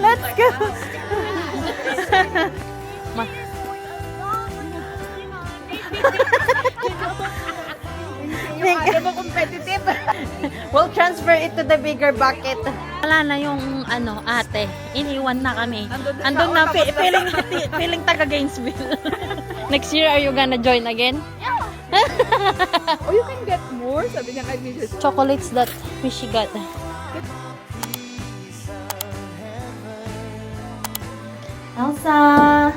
Let's go. Competitive. We'll transfer it to the bigger bucket. Wala na yung ate. Iniwan na kami. Andun na, feeling taga Gainesville. Next year, are you gonna join again? Oh, you can get more? Sabi niya kay Mrs. Chocolates that she got. Elsa,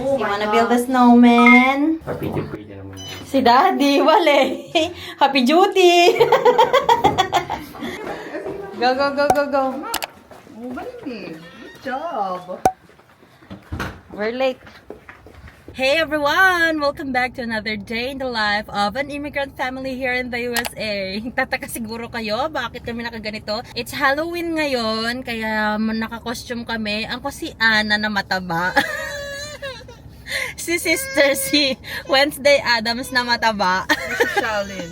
you wanna build a snowman? Papiti-piti naman. Si Daddy, wale. Happy duty. Go, go, go, go, go. Oh, galing eh. Good job. We're late. Hey everyone! Welcome back to another day in the life of an immigrant family here in the USA. Tataka siguro kayo, bakit kami nakaganito? It's Halloween ngayon, kaya naka-costume kami. Ang ko si Anna na mataba. Si Sister si Wednesday Adams na mataba. Si Shalin.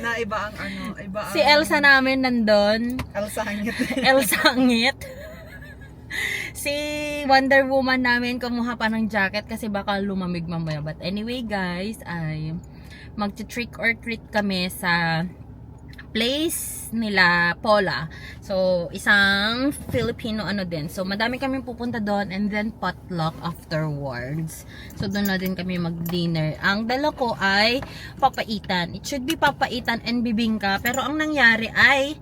Na iba ang iba ang... Si Elsa namin nandun. Elsa hangit. Elsa Angit. Si Wonder Woman namin kumuha pa ng jacket kasi baka lumamig mamaya. But anyway guys, ay magti-trick or treat kami sa place nila Paula. So isang Filipino din. So madami kami pupunta doon and then potluck afterwards. So doon na din kami mag-dinner. Ang dala ko ay papaitan. It should be papaitan and bibingka. Pero ang nangyari ay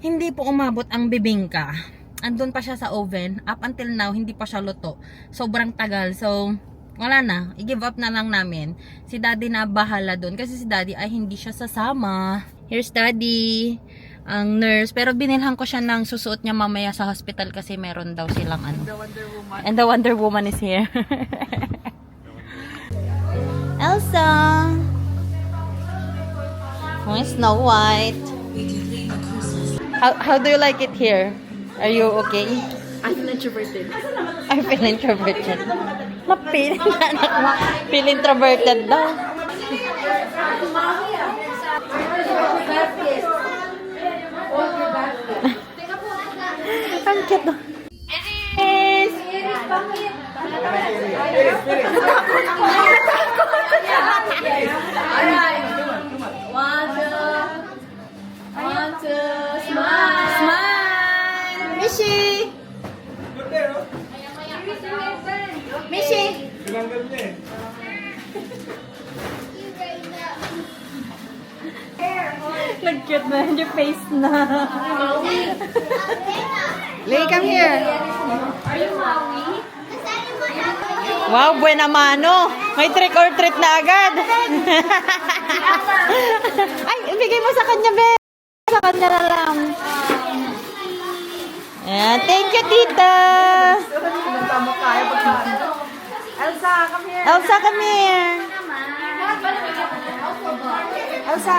hindi po umabot ang bibingka. Andun pa siya sa oven. Up until now, hindi pa siya luto. Sobrang tagal. So, wala na. I-give up na lang namin. Si Daddy na bahala dun. Kasi si Daddy ay hindi siya sasama. Here's Daddy. Ang nurse. Pero binilhan ko siya ng susuot niya mamaya sa hospital kasi meron daw silang The Wonder Woman. And the Wonder Woman is here. Elsa! Oh, Snow White. How do you like it here? Are you okay? I feel introverted. I feel introverted. Feel introverted daw. Ang cute daw. Iris! One, two, smile. Smile! Mishi! Mishi! Nag-cute na yung face na. Lay, come here. Wow, buena mano. May trick or treat na agad. Ay, ibigay mo sa kanya, be. Sa kanya na lang. Ayan, thank you, tita. Elsa, come here. Elsa, come here. Elsa.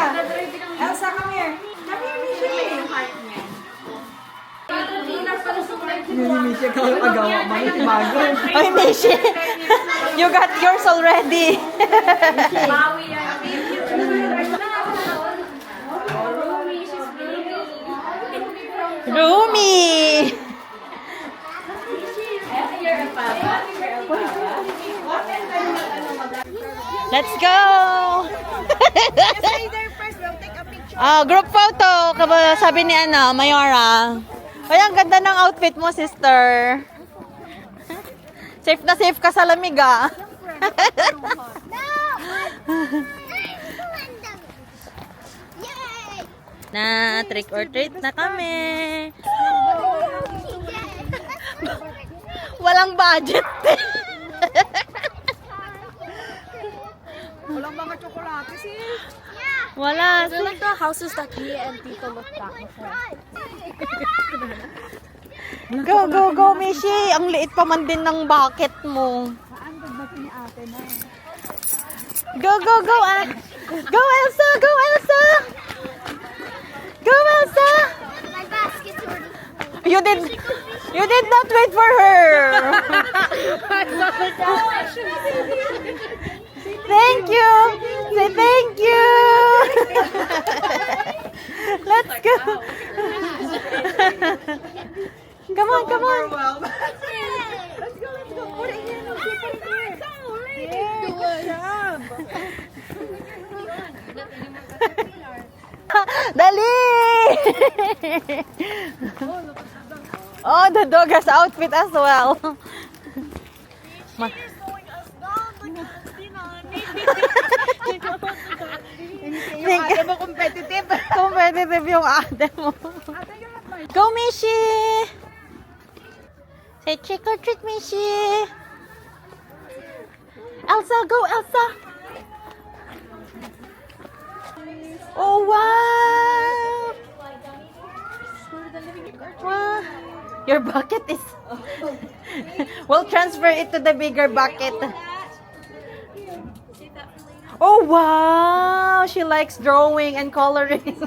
Elsa, come here. Come here, Mishi. Mishi, kalau agawa mga bago. Ay, Mishi. You got yours already. Rumi. Let's go. Group photo. Sabi ni Mayora. Ay, ang ganda ng outfit mo, sister. Safe na safe ka sa lamig, ah. Na trick or treat na kami. Walang budget. Walang mga tsokolate, sis. Wala. They're like the houses that we and people look back before. Go, go, go, Mishi. Ang liit pa man din ng bucket mo. Go, go, go, ah. Go, Elsa! Go, Elsa! Go, Elsa! My basket's already You did not wait for her. Thank you. Say thank you. Let's go. Come on, come on. Let's go. Put it here. No, put it here. Yeah, good job. Dali! Oh, the dog has outfit as well. Yung ate mo competitive. Competitive yung ate mo. Go, Mishi! Say trick or treat, Mishi! Elsa, go, Elsa! Oh, wow! Wow! Your bucket is... We'll transfer it to the bigger bucket. Oh, wow! She likes drawing and coloring.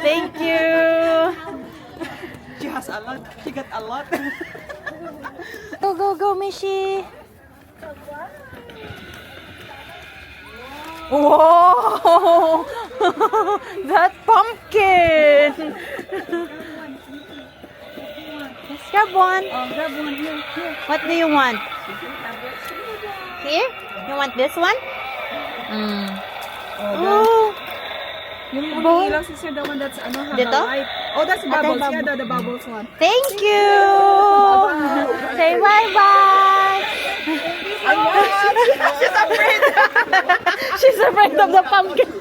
Thank you! She has a lot. She got a lot. Go, go, go, Mishi! Whoa! That pumpkin! Let's grab one. Grab one here. What do you want? Here? You want this one? Oh! Yung Bowl? ilaw sister, the one that's Dito? white. Oh, that's bubbles. bubble. Yeah, the bubbles one. Thank you! Say bye-bye! She's afraid. She's afraid of the pumpkin.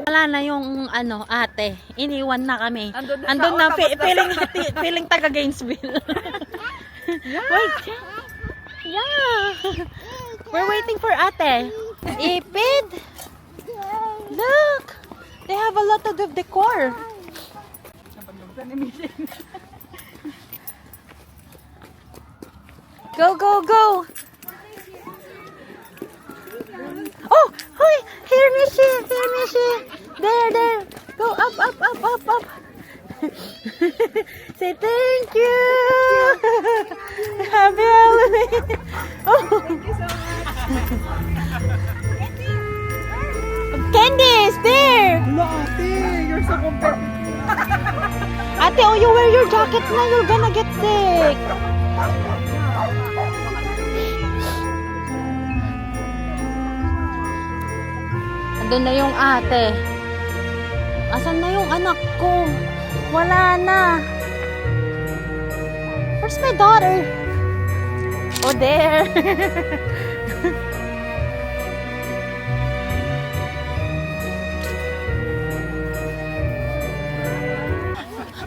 Wala na yung ate. Iniwan na kami. Andun na, feeling taga Gainesville. Wait. Yeah. We're waiting for ate. Ipid. Look. They have a lot of decor. Go, go, go. Oh, hi. Here, Mishi. Here, Mishi. There, there. Go up, up, up, up, up. Say thank you. Happy Halloween. Oh. Candies, there. No, ate, you're so competitive. Ate, oh, you wear your jacket na. You're gonna get sick. Andun na yung ate. Asan na yung anak ko? Wala na. Where's my daughter? Oh, there.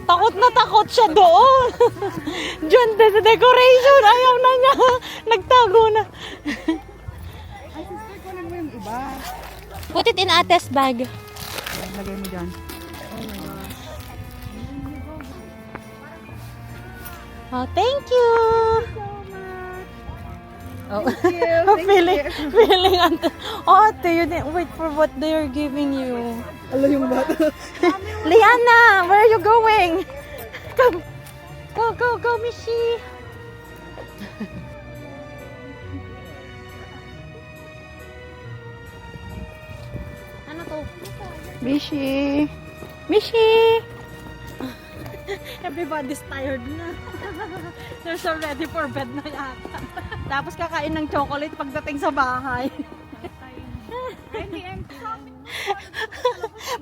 Takot na takot siya doon. Diyan, sa decoration. Ayaw na niya. Nagtago na. Ay, sister, kunin mo yung iba. Put it in ate's bag. Lagay mo dyan. Oh, thank you. Oh, Thank feeling ate, you didn't wait for what they are giving you. Alam yung bata. Liana, where are you going? Come. Go, go, go, Mishi. Ano to? Mishi. Mishi! Everybody's tired na. They're so ready for bed na yata. Tapos kakain ng chocolate pagdating sa bahay.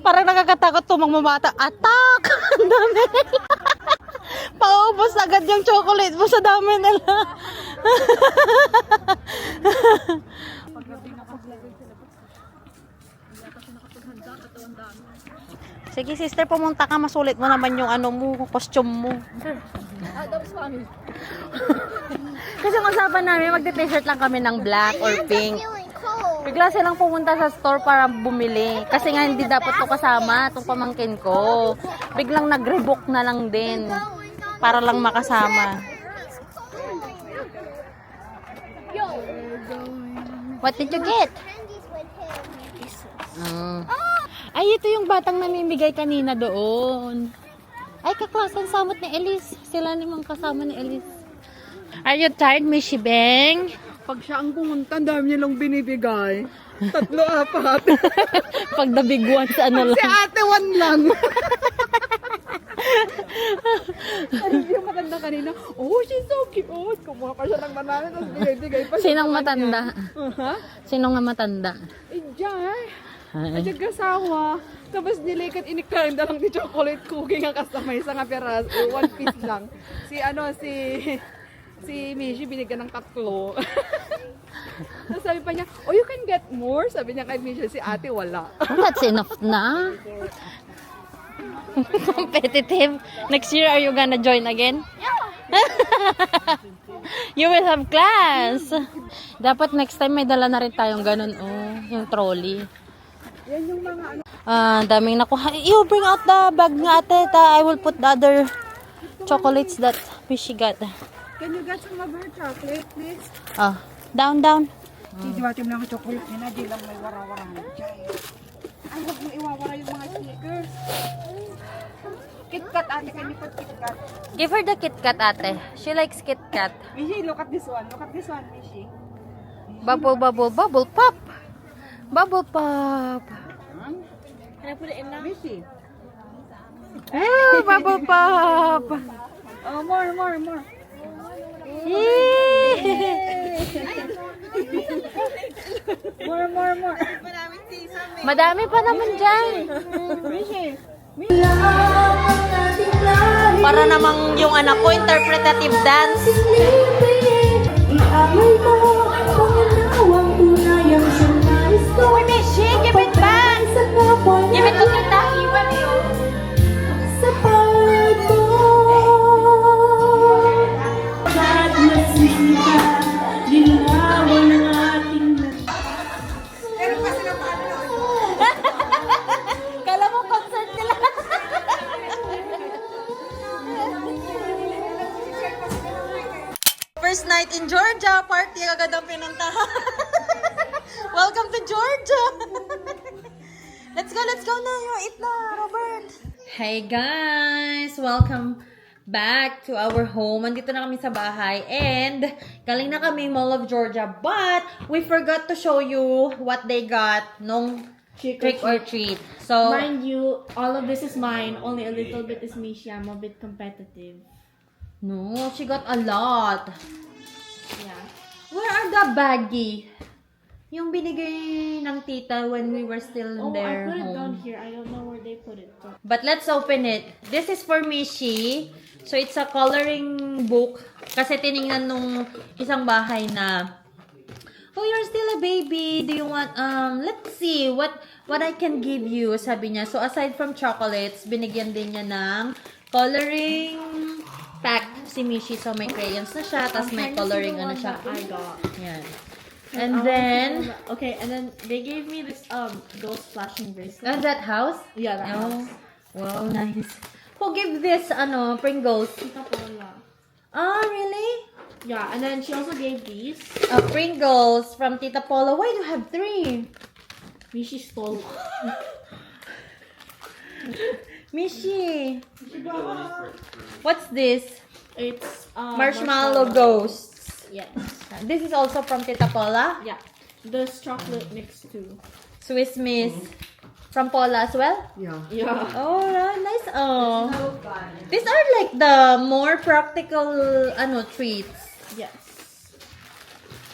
Parang nakakatakot to mga mata. Attack! Ang dami nila. Paubos agad yung chocolate mo sa dami nila. Sige sister, pumunta ka. Masulit mo naman yung costume mo. That was funny. Kasi ang usapan namin, magte-t-shirt lang kami ng black or pink. Feeling cold. Bigla silang pumunta sa store para bumili. Kasi nga hindi dapat to kasama, itong pamangkin ko. Biglang nag-rebook na lang din. Para lang makasama. Yo. What did you get? Candies with him. Ay, ito yung batang namimigay kanina doon. Ay, kaklasan samot ni Elise. Sila namang kasama ni Elise. Are you tired, Mishi Beng? Pag siya ang pumunta, ang dami niya lang binibigay. 3, 4. Pag the big ones, ano Si lang. ate, 1 lang. Yung matanda kanina, oh, she's so cute. Kumuha pa siya ng banana, tapos bigay-bigay pa siya. Sinong sa kanya. matanda? Ha? Sino nga matanda? Eh, Jai. At yung kasawa. Tapos nilikat iniktarin lang ni chocolate cookie nga kasama isa nga peras. One piece lang. Si Mishi binigyan ng 3. Tapos sabi pa niya, oh, you can get more. Sabi niya kay Mishi, si ate wala. Oh, that's enough na. Competitive. Next year, are you gonna join again? You will have class. Dapat next time may dala na rin tayong ganun, oh, yung trolley. Yan yung mga ano. Daming nakuha. You bring out the bag nga ate. I will put the other chocolates that Mishi got. Can you get some of her chocolate, please? Down, down. Titiwatim lang ang chocolate niya na, di lang may wara-warahan. Ay, huwag mo iwawara yung mga sneakers. KitKat, ate, can you put KitKat? Give her the KitKat ate. She likes KitKat. Mishi, look at this one. Look at this one, Mishi. Bubble, bubble, bubble pop. Bubble pop. Can I put it in now? Mishi. Oh, bubble pop. Oh, more. Yay! More. Madami pa naman dyan. Mishi. Para namang yung anak ko, interpretative dance. Uy, Mishi, give it back. Give it to tita. Kala mo concert nila. First night in Georgia, party agad ang pinuntahan. Welcome to Georgia. Let's go na. You eat na, Robert. Hey guys, welcome back to our home. Andito na kami sa bahay and galing na kami Mall of Georgia, but we forgot to show you what they got nung trick or treat. So, Mind you, all of this is mine. Only a little bit is Mishi. I'm a bit competitive. no, she got a lot. Yeah. Where are the baggie? Yung binigay ng tita when we were still in Oh, their I put it home. down here. I don't know where they put it. But let's open it. This is for Mishi. So, it's a coloring book. Kasi tiningnan nung isang bahay na, oh, you're still a baby. Do you want, let's see, what I can give you, sabi niya. So, aside from chocolates, binigyan din niya ng coloring pack si Mishi. So, may crayons na siya, tapos may coloring ano siya. I got. Yan. And then, Okay, and then they gave me this ghost flashing bracelet. that house? Yeah, that Oh, house. wow, nice. Who give this, Pringles? Tita Paula. Ah, really? Yeah, and then she also gave these. Pringles from Tita Paula. Why do you have 3? Mishi stole. Mishi. What's this? It's Marshmallow Ghosts. Yes. This is also from Tita Paula. Yeah. There's chocolate mixed too. Swiss Miss. From Paula as well? Yeah. Yeah. Oh, nice. Oh. These are like the more practical treats. Yes.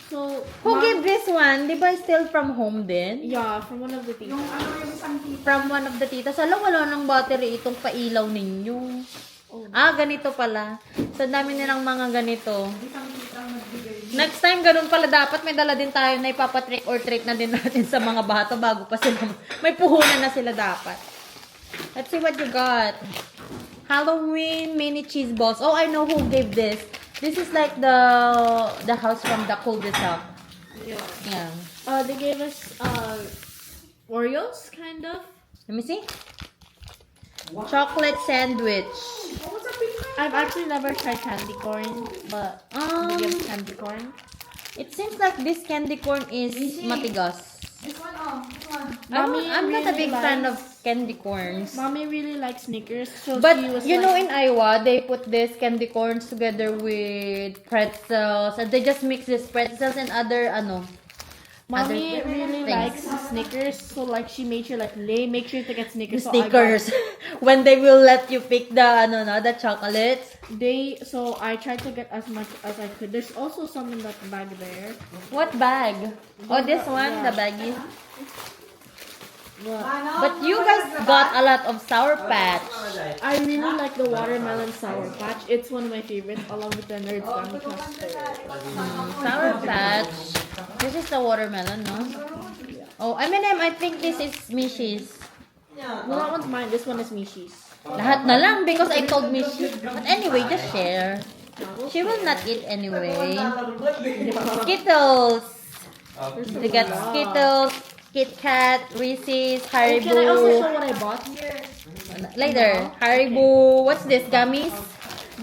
So Who Mom- gave this one? Di ba still from home din? Yeah, from one of the things. From one of the titas. Alam, wala ng battery itong pailaw ninyo. Oh. Ganito pala. So, dami nilang mga ganito. Next time, ganun pala dapat. May dala din tayo na ipapatrick or treat na din natin sa mga bata bago pa sila. May puhunan na sila dapat. Let's see what you got. Halloween mini cheese balls. Oh, I know who gave this. This is like the house from the cul-de-sac. Yeah. Yeah. They gave us Oreos, kind of. Let me see. Chocolate sandwich. I've actually never tried candy corn, but they give candy corn. It seems like this candy corn is matigas. Mommy I'm not a really big fan of likes- candy corns. Mommy really likes Snickers, so But she was you like, know, in Iowa, they put this candy corns together with pretzels, and they just mix this pretzels and other Mommy really things. likes Snickers, so like she made sure like Lay make sure to get Snickers. So Snickers. When they will let you pick the chocolates. So I tried to get as much as I could. There's also some in that bag there. What bag? Oh, this one, the baggie. But you guys got a lot of Sour Patch. I really like the watermelon Sour Patch. It's one of my favorites, along with the Nerds Gummy Cluster. Sour Patch. This is the watermelon, no? Oh, M&M, I think this is Mishy's. No, that one's mine. This one is Mishy's. Lahat na lang because I told Mishy. But anyway, just share. She will not eat anyway. Skittles. We got Skittles, Kit Kat, Reese's, Oh, can I also Haribo. show what I bought? Later, Haribo. What's this? Gummies?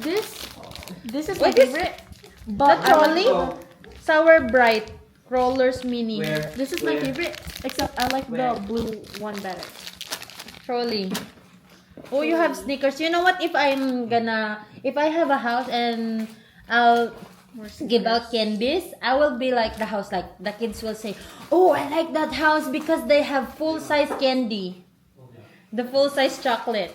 This is my What is- favorite. The But trolley? Sour Bright. Rollers Mini. this is my favorite, except I like the blue one better. Trolley. Oh, you have Snickers. You know what? If I have a house and I'll give out candies, I will be like the house. Like the kids will say, "Oh, I like that house because they have full-size candy, the full-size chocolate."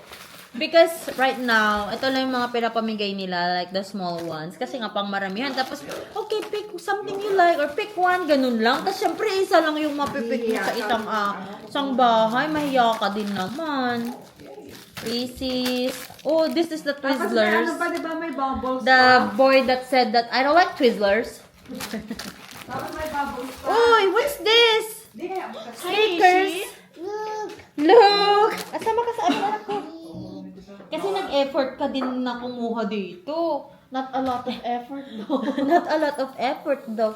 Because right now, ito lang yung mga pinapamigay nila, like the small ones. Kasi nga pang maramihan. Tapos, okay, pick something you like or pick one, ganun lang. Tapos syempre, isa lang yung mapipick mo sa isang bahay. Mahiya ka din naman. Reese's. Oh, this is the Twizzlers. Ano ba, di ba may bubbles? The boy that said that I don't like Twizzlers. Tapos may bubbles pa. Uy, what's this? Di kaya, Snickers. Look! Asama ka sa anak ko. Kasi nag-effort ka din na kumuha dito. Not a lot of effort though. Not a lot of effort though.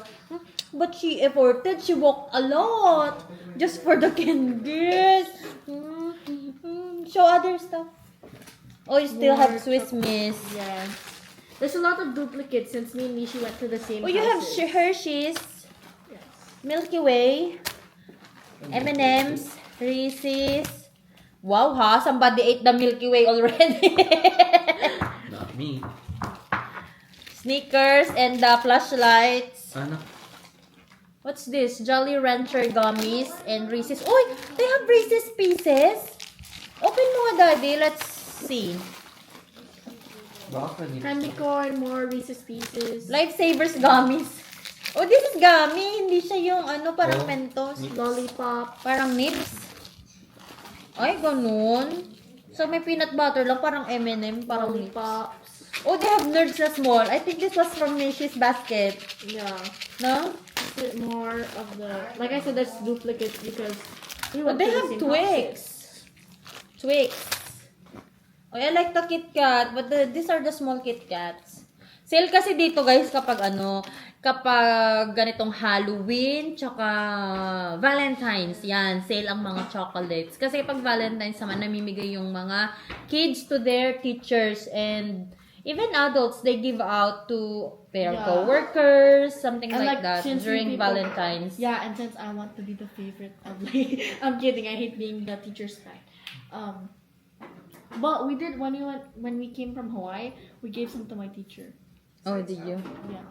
But she efforted. She walked a lot. Just for the candies. Show other stuff. Oh, you still have Swiss Miss. Yeah. There's a lot of duplicates since me and Nishi went to the same Oh, you have houses. Hershey's. Yes. Milky Way. M&M's. Reese's. Wow, ha? Somebody ate the Milky Way already. Not me. Snickers and the flashlights. Ano? What's this? Jolly Rancher gummies and Reese's. Oh, they have Reese's pieces. Open mo nga, Daddy. Let's see. Baka nila. Candy corn, more Reese's Pieces. Lifesavers gummies. Oh, this is gummy. Hindi siya yung parang Oh. Mentos. Lollipop. Parang nips. Ay, ganun. So, may peanut butter lang. Parang M&M. Parang nips. Lollipops. Oh, they have Nerds na small. I think this was from Mishy's basket. Yeah. No? More of the, like I said, there's duplicates because we Oh, went they to the have same Twix. houses. Twix. Oh, I like the Kit Kat, but these are the small Kit Kats. Sale kasi dito, guys, kapag ganitong Halloween, tsaka Valentine's, yan, sale ang mga chocolates. Kasi pag Valentine's naman, namimigay yung mga kids to their teachers and even adults, they give out to their Yeah. co-workers, something And like that, since during we people- Valentine's. Yeah, and since I want to be the favorite of like, I'm kidding, I hate being the teacher's pet. But we did when we came from Hawaii, we gave some to my teacher. Oh, did you? Yeah.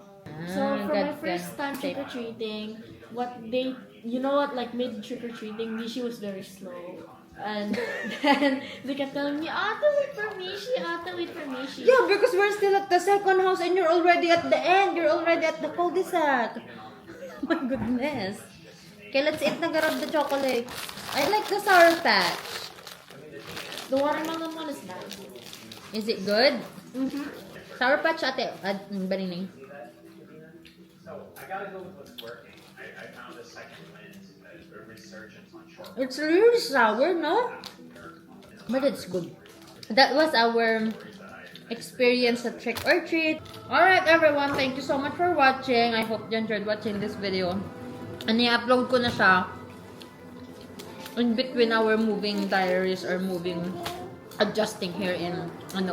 So for my good, first good. time trick or treating, like mid trick or treating, Nishi was very slow, and then they kept telling me, "Ate, wait for Mishi. Ate, wait for Mishi." Yeah, because we're still at the second house and you're already at the end. You're already at the cul-de-sac. Oh my goodness. Okay, let's eat na garab the chocolate. I like the Sour Patch. The watermelon one is nice. Is it good? Sour Patch, ate. Barining. So I gotta go with what's working. I found a second wind, a resurgence on short. It's really sour, no? But it's good. That was our experience at Trick or Treat. Alright everyone, thank you so much for watching. I hope you enjoyed watching this video. And i-upload ko na siya in between our moving diaries or adjusting here in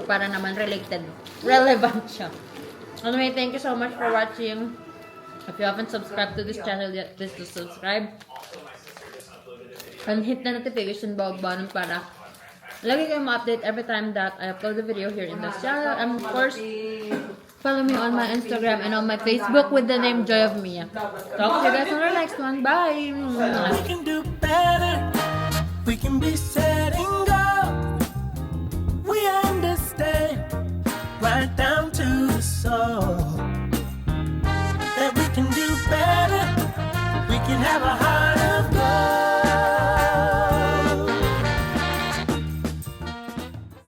para naman relevant siya. Anyway, thank you so much for watching. If you haven't subscribed to this channel yet, please do subscribe. And hit the notification bell button para lagi kayong ma-update every time that I upload a video here in this channel. And of course, Follow me on my Instagram and on my Facebook with the name Joy of Mia. Talk to you guys on our next one. Bye! We can do better. We can be setting go. We understand right down to the soul that we can do better. We can have a